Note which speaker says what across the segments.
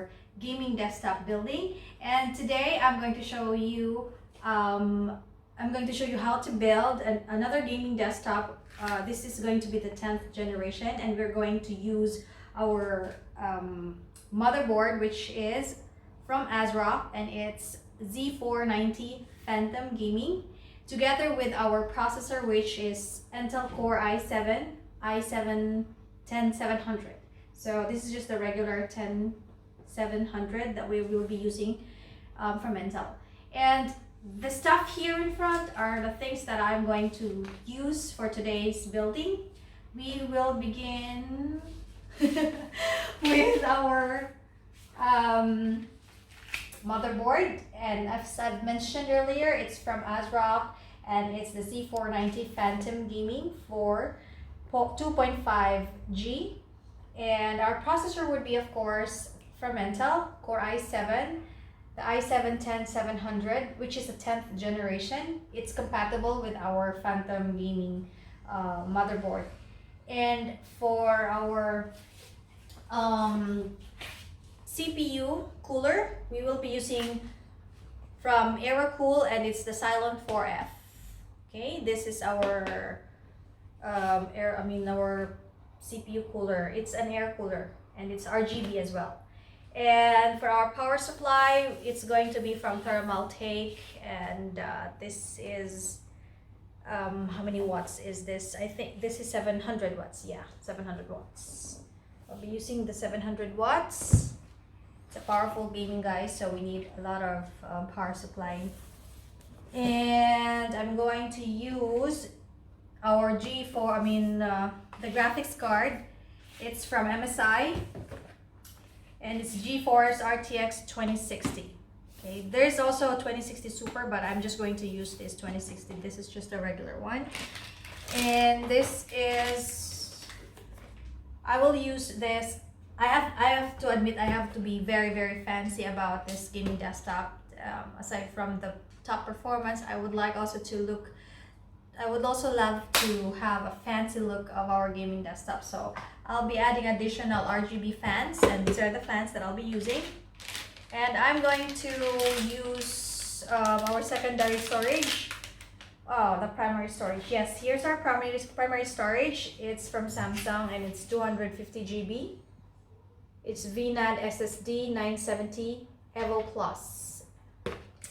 Speaker 1: our gaming desktop building. And today I'm going to show you how to build another gaming desktop. This is going to be the 10th generation, and we're going to use our motherboard, which is from ASRock, and it's Z490 Phantom Gaming, together with our processor, which is Intel Core i7-10700. So this is just the regular 10700 that we will be using from Intel. And the stuff here in front are the things that I'm going to use for today's building. We will begin with our motherboard, and as I've mentioned earlier, it's from ASRock, and it's the Z490 Phantom Gaming for 2.5G. And our processor would be, of course, from Intel, Core i7, the i7-10700, which is the 10th generation. It's compatible with our Phantom Gaming motherboard. And for our CPU cooler, we will be using from Aerocool, and it's the Cyclon 4F. Okay, this is our our CPU cooler. It's an air cooler, and it's RGB as well. And for our power supply, it's going to be from Thermaltake, and this is how many watts is this? I think this is 700 watts. Yeah, 700 watts. I'll be using the 700 watts. It's a powerful gaming, guys, so we need a lot of power supply. And I'm going to use our the graphics card. It's from MSI, and it's GeForce RTX 2060. Okay, there's also a 2060 Super, but I'm just going to use this 2060. This is just a regular one. And this is, I will use this. I have to admit, I have to be very, very fancy about this gaming desktop. Aside from the top performance, I would also love to have a fancy look of our gaming desktop. So I'll be adding additional RGB fans, and these are the fans that I'll be using. And I'm going to use our secondary storage. Oh, the primary storage. Yes, here's our primary storage. It's from Samsung, and it's 250 GB. It's VNAND SSD 970 EVO PLUS.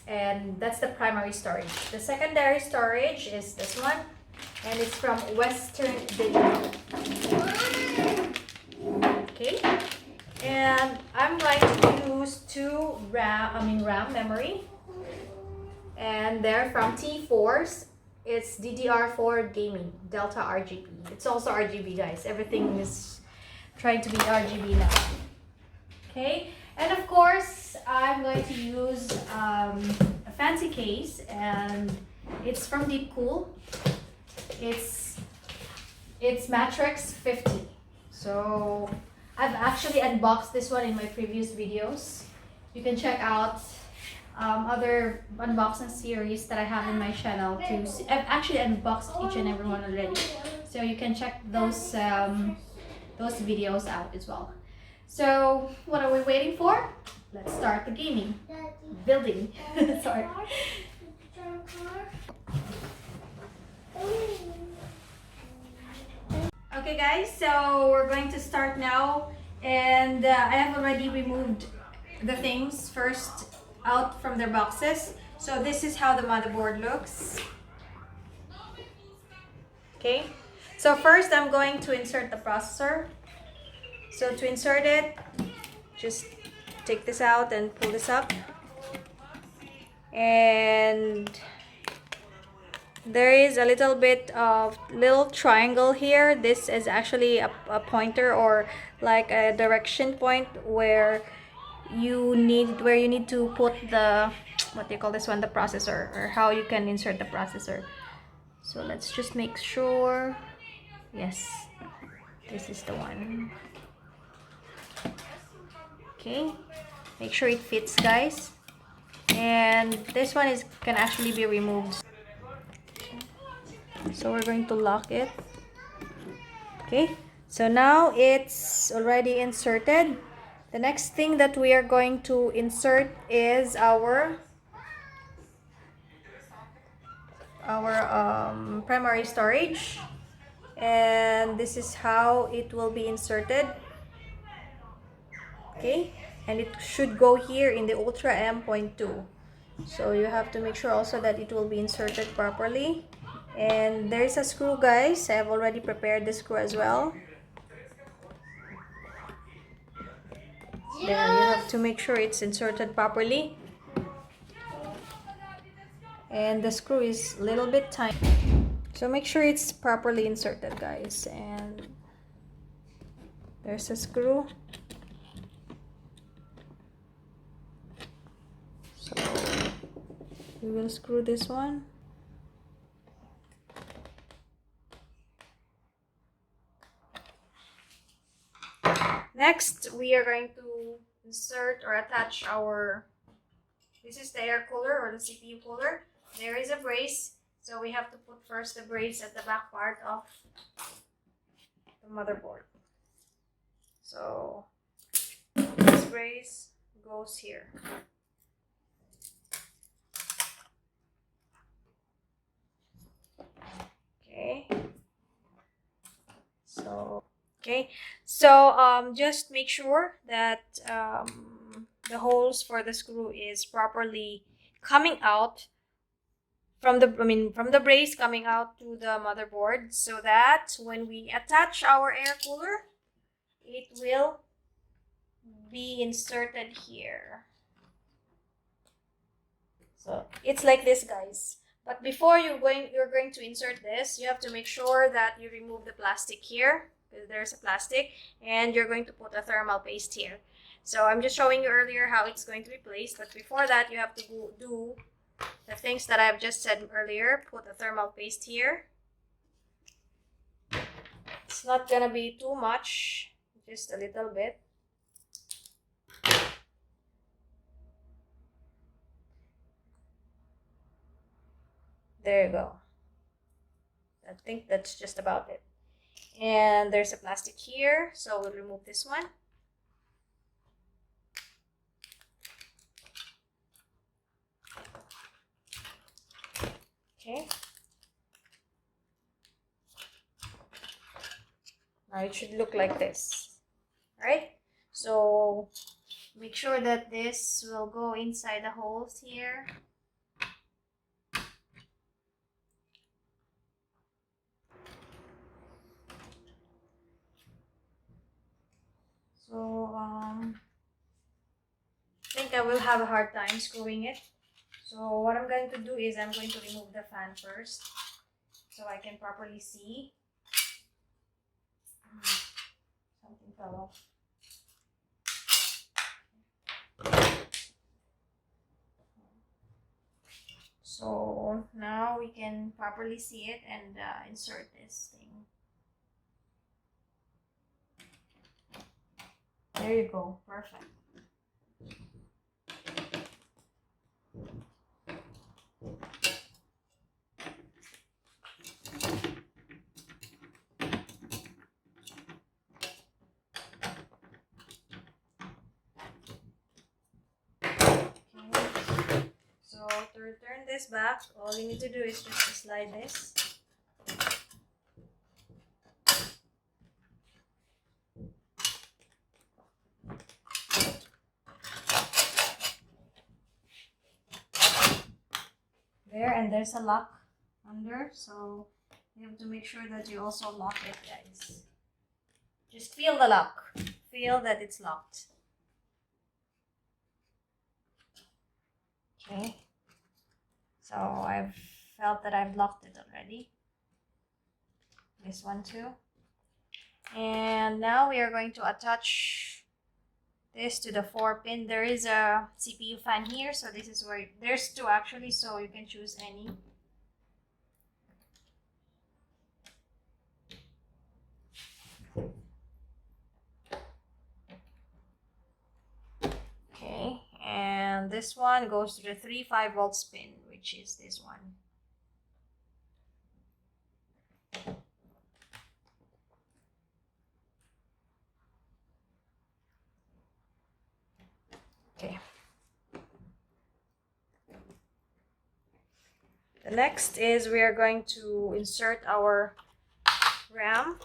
Speaker 1: And that's the primary storage. The secondary storage is this one, and it's from Western Digital. Okay, and I'm going to use two RAM memory, and they're from T4s. It's DDR4 Gaming Delta RGB. It's also RGB, guys. Everything is trying to be RGB now. Okay, and of course I'm going to use a fancy case, and it's from Deepcool. It's Mattrexx 50. So I've actually unboxed this one in my previous videos. You can check out other unboxing series that I have in my channel too. I've actually unboxed each and every one already, so you can check those videos out as well. So what are we waiting for? Let's start the gaming building. Sorry. Okay, guys, so we're going to start now, and I have already removed the things first out from their boxes. So this is how the motherboard looks. Okay, so first I'm going to insert the processor. So to insert it, just take this out and pull this up, and there is a little bit of little triangle here. This is actually a pointer, or like a direction point where you need to put the, what do you call this one, the processor, or how you can insert the processor. So let's just make sure. Yes, this is the one. Okay, make sure it fits, guys. And this one can actually be removed. So we're going to lock it. Okay, so now it's already inserted. The next thing that we are going to insert is our primary storage, and this is how it will be inserted. Okay, and it should go here in the Ultra M.2. So you have to make sure also that it will be inserted properly. And there's a screw, guys. I have already prepared the screw as well. There, you have to make sure it's inserted properly. And the screw is a little bit tiny. So make sure it's properly inserted, guys. And there's a screw. So we will screw this one. Next, we are going to insert or attach our, this is the air cooler or the CPU cooler. There is a brace, so we have to put first the brace at the back part of the motherboard. So this brace goes here. Okay. So just make sure that the holes for the screw is properly coming out from the brace coming out to the motherboard, so that when we attach our air cooler, it will be inserted here. So it's like this, guys. But before you're going to insert this, you have to make sure that you remove the plastic here, because there's a plastic, and you're going to put a thermal paste here. So I'm just showing you earlier how it's going to be placed, but before that you have to do the things that I've just said earlier. Put a thermal paste here. It's not gonna be too much, just a little bit. There you go. I think that's just about it. And there's a plastic here, so we'll remove this one. Okay. Now it should look like this. Alright? So make sure that this will go inside the holes here. So I think I will have a hard time screwing it. So what I'm going to do is I'm going to remove the fan first, so I can properly see. Something fell off. So now we can properly see it and insert this thing. There you go, perfect. So to return this back, all you need to do is just to slide this. There, and there's a lock under, so you have to make sure that you also lock it, guys. Just feel the lock. Feel that it's locked. Okay. So I've felt that I've locked it already. This one too. And now we are going to attach this to the 4-pin. There is a CPU fan here, so this is where there's two actually, so you can choose any. Okay, and this one goes to the 3 5-volt pin, which is this one. Okay. The next is we are going to insert our RAM.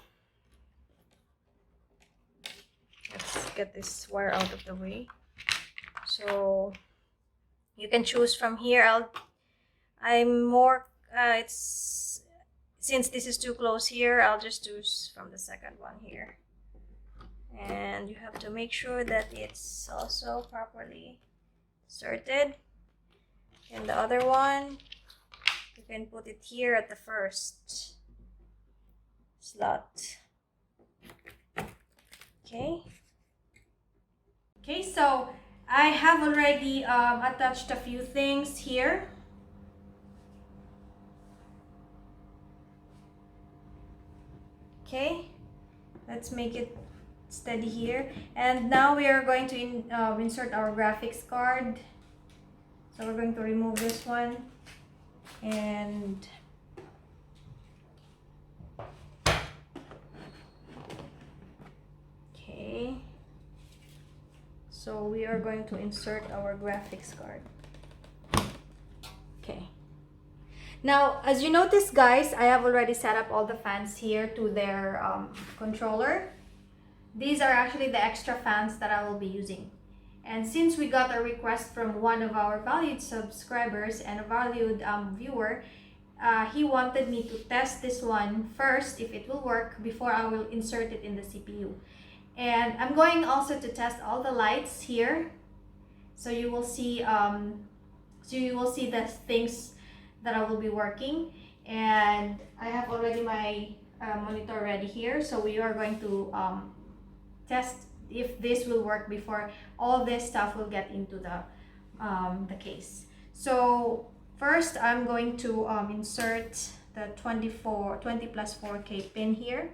Speaker 1: Let's get this wire out of the way. So you can choose from here. It's since this is too close here, I'll just choose from the second one here. And you have to make sure that it's also properly inserted. And the other one, you can put it here at the first slot. Okay. Okay, so I have already attached a few things here. Okay, let's make it steady here. And now we are going to insert our graphics card. So we're going to remove this one and okay. So we are going to insert our graphics card. Okay. Now, as you notice, guys, I have already set up all the fans here to their controller. These are actually the extra fans that I will be using. And since we got a request from one of our valued subscribers and a valued viewer, he wanted me to test this one first if it will work before I will insert it in the CPU. And I'm going also to test all the lights here, so you will see the things that I will be working. And I have already my monitor ready here, so we are going to test if this will work before all this stuff will get into the case. So first I'm going to insert the 20 plus 4K pin here.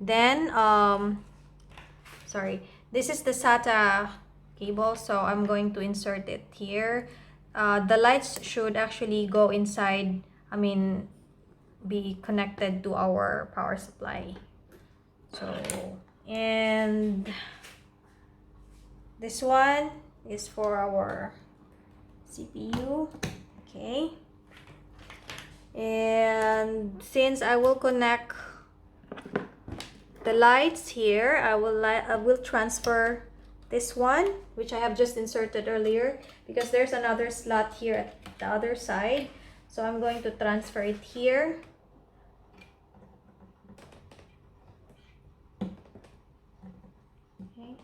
Speaker 1: Then this is the SATA cable, so I'm going to insert it here. The lights should actually go inside, be connected to our power supply. So, and this one is for our CPU. Okay. And since I will connect the lights here, I will transfer this one, which I have just inserted earlier, because there's another slot here at the other side. So I'm going to transfer it here. Okay.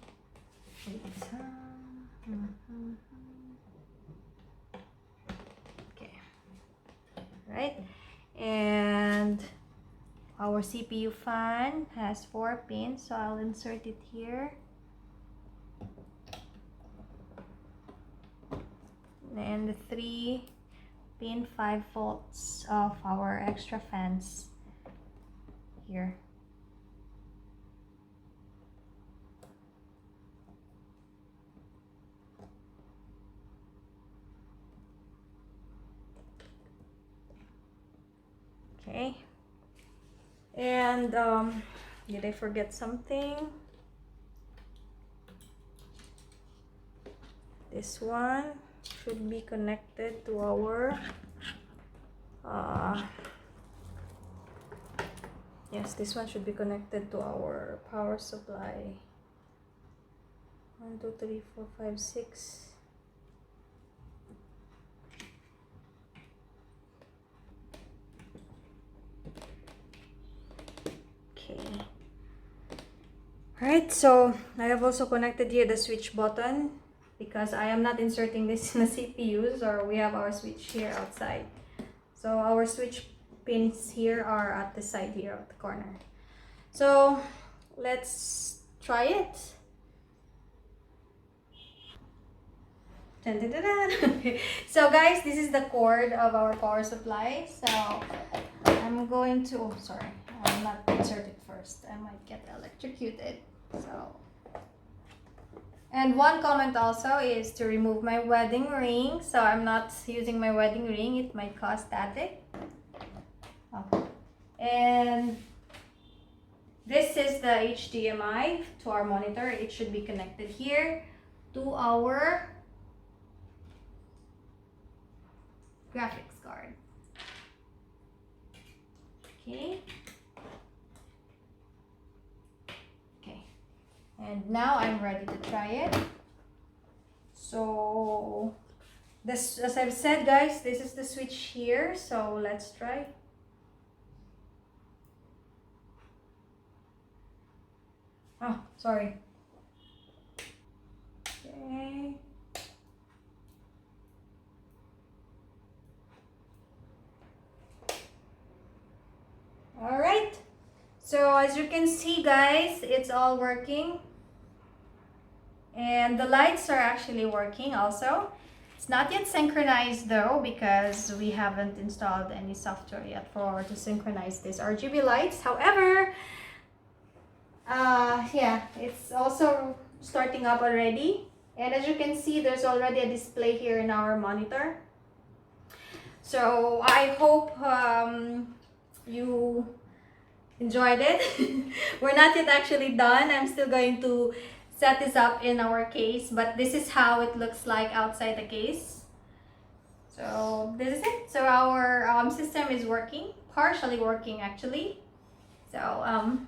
Speaker 1: Okay. Right. And our CPU fan has 4 pins, so I'll insert it here. And the 3-pin 5 volts of our extra fans here. Okay. And did I forget something? This one should be connected to our yes, this one should be connected to our power supply. 1 2 3 4 5 6. Okay. Alright, so I have also connected here the switch button, because I am not inserting this in the CPUs, or we have our switch here outside. So our switch pins here are at the side here at the corner. So let's try it. Dun, dun, dun, dun. So guys, this is the cord of our power supply. So I'm going to, oh sorry, I'll not insert it first. I might get electrocuted. So, and one comment also is to remove my wedding ring. So I'm not using my wedding ring, it might cause static. Okay. And This is the HDMI to our monitor. It should be connected here to our graphics card. Okay. Okay. And now I'm ready to try it. So this, as I've said, guys, this is the switch here. So let's try. Oh, sorry. Okay. All right. So as you can see, guys, it's all working. And the lights are actually working also. It's not yet synchronized though, because we haven't installed any software yet to synchronize these RGB lights. However, yeah, it's also starting up already. And as you can see, there's already a display here in our monitor. So I hope you enjoyed it. We're not yet actually done. I'm still going to set this up in our case, but this is how it looks like outside the case. So this is it. So our system is working, partially working actually. So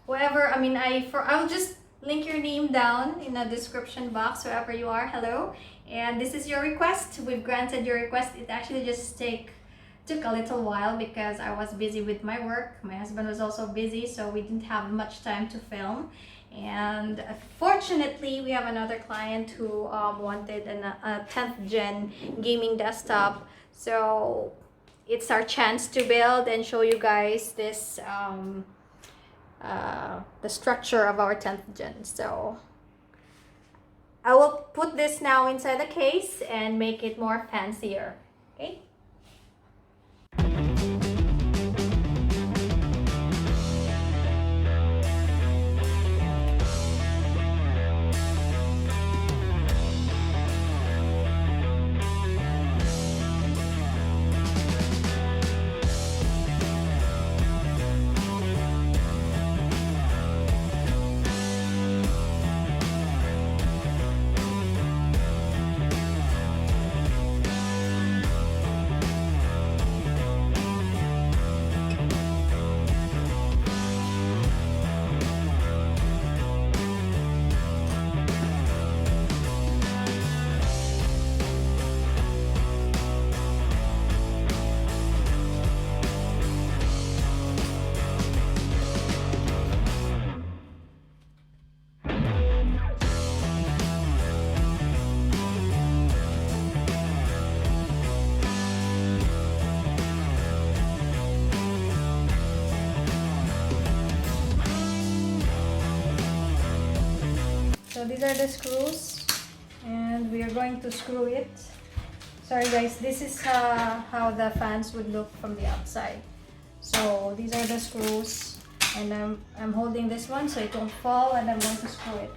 Speaker 1: whoever, I mean, I'll just link your name down in the description box, wherever you are. Hello, and this is your request. We've granted your request. It actually just took a little while because I was busy with my work. My husband was also busy, so we didn't have much time to film. And fortunately, we have another client who wanted a 10th gen gaming desktop. So it's our chance to build and show you guys this the structure of our 10th gen. So I will put this now inside the case and make it more fancier. Okay. So these are the screws, and we are going to screw it. Sorry guys, this is how the fans would look from the outside. So these are the screws, and I'm holding this one so it won't fall, and I'm going to screw it.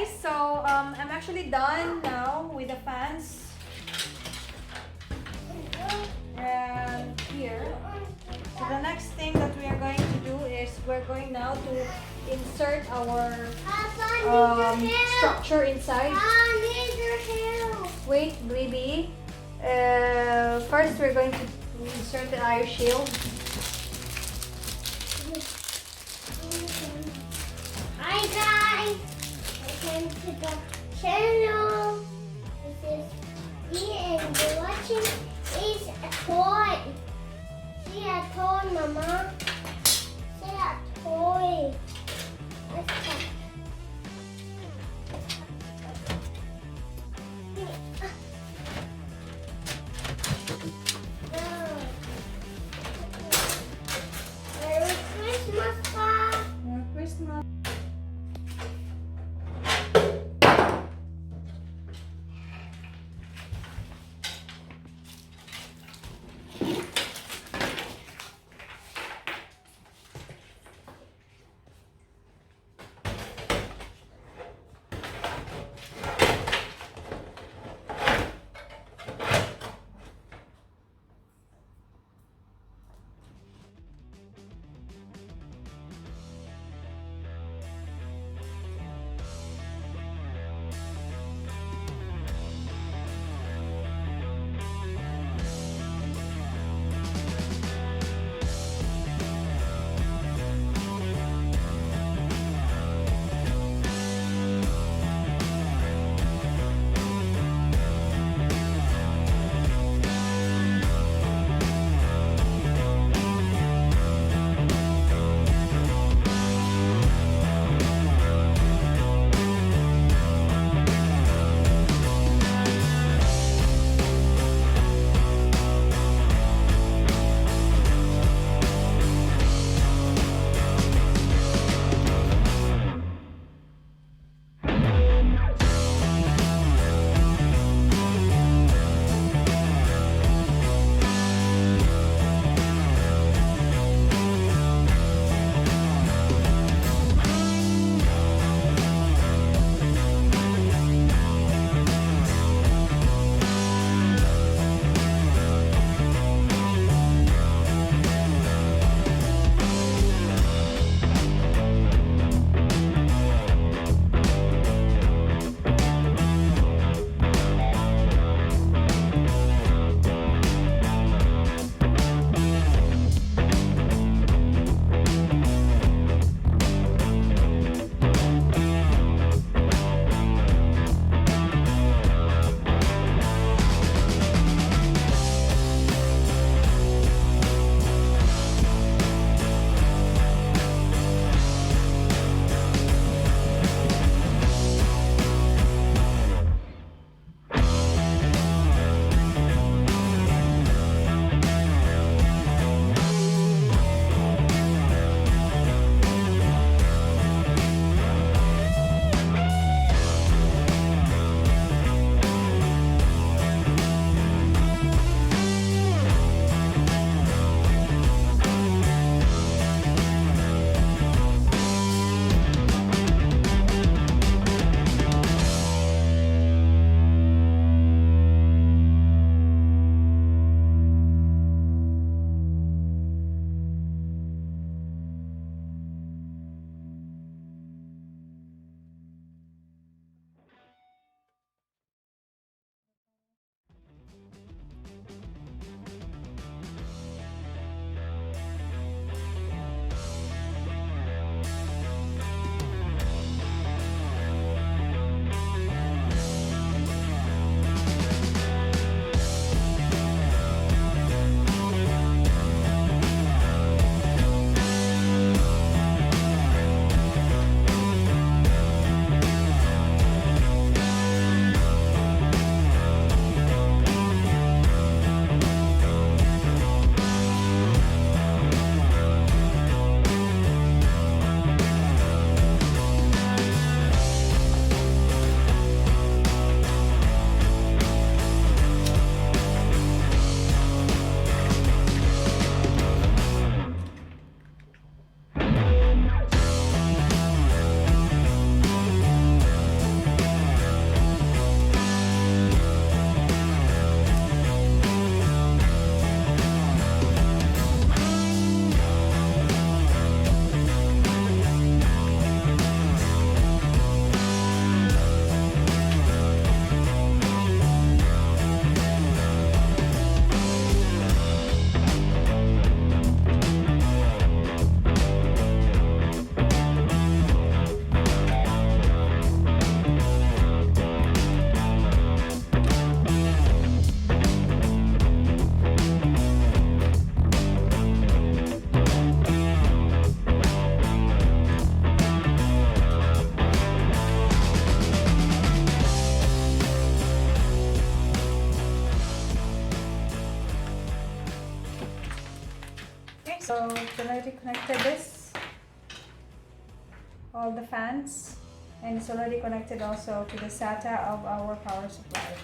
Speaker 1: guys, so I'm actually done now with the fans. And here, so the next thing that we are going to do is we're going now to insert our structure inside. Wait, baby. First, we're going to insert the air shield.
Speaker 2: Hi guys, welcome to the channel. This is me and you're watching is a toy. See a toy, Mama. See a toy. Let's go. Merry Christmas, Pa.
Speaker 1: Merry Christmas. So then I reconnected this, all the fans, and it's already connected also to the SATA of our power supply.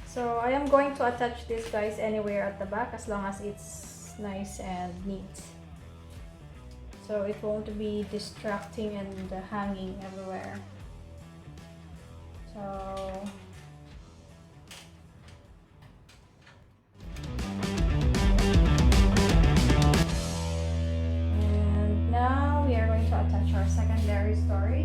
Speaker 1: So I am going to attach this, guys, anywhere at the back as long as it's nice and neat. So it won't be distracting and hanging everywhere. So and now we are going to attach our secondary storage.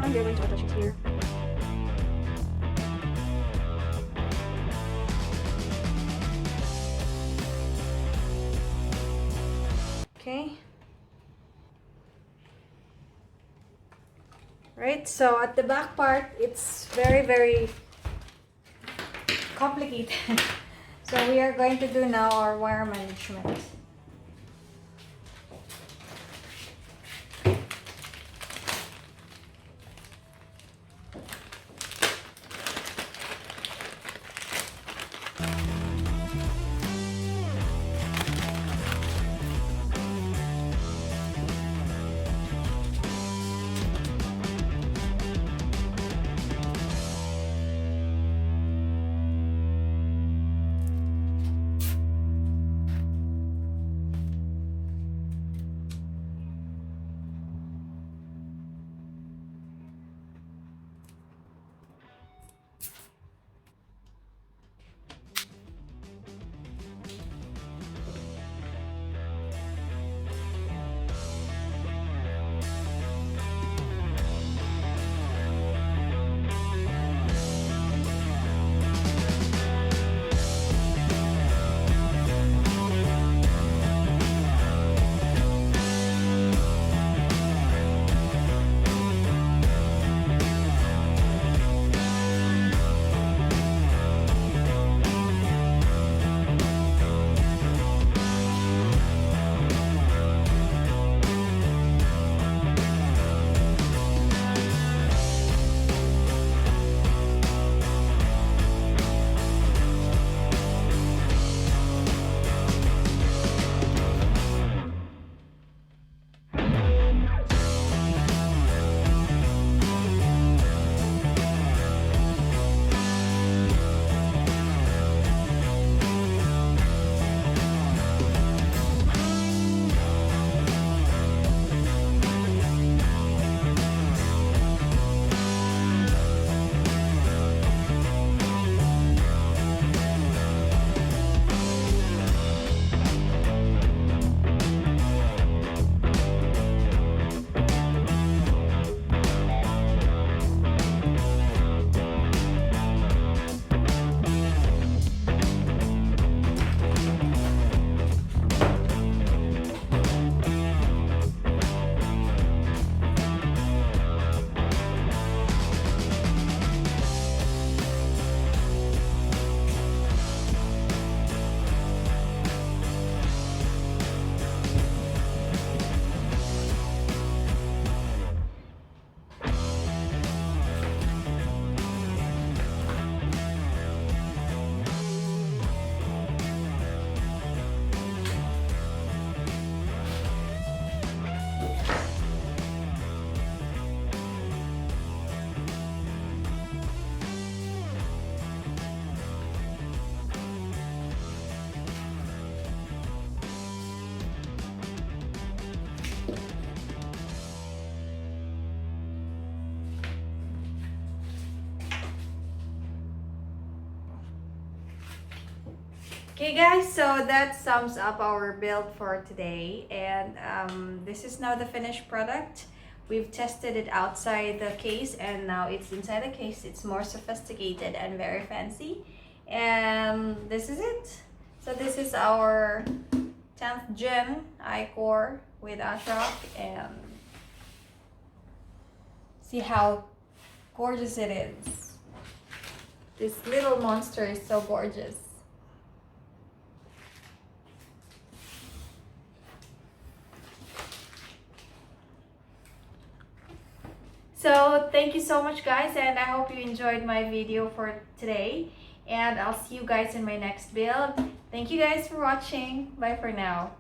Speaker 1: We are going to attach it here. Okay. Right, so at the back part, it's very complicated. So we are going to do now our wire management. Okay guys, so that sums up our build for today, and this is now the finished product. We've tested it outside the case and now it's inside the case. It's more sophisticated and very fancy, and this is it. So this is our 10th gen iCore with ASRock, and see how gorgeous it is. This little monster is so gorgeous. So thank you so much guys, and I hope you enjoyed my video for today, and I'll see you guys in my next build. Thank you guys for watching. Bye for now.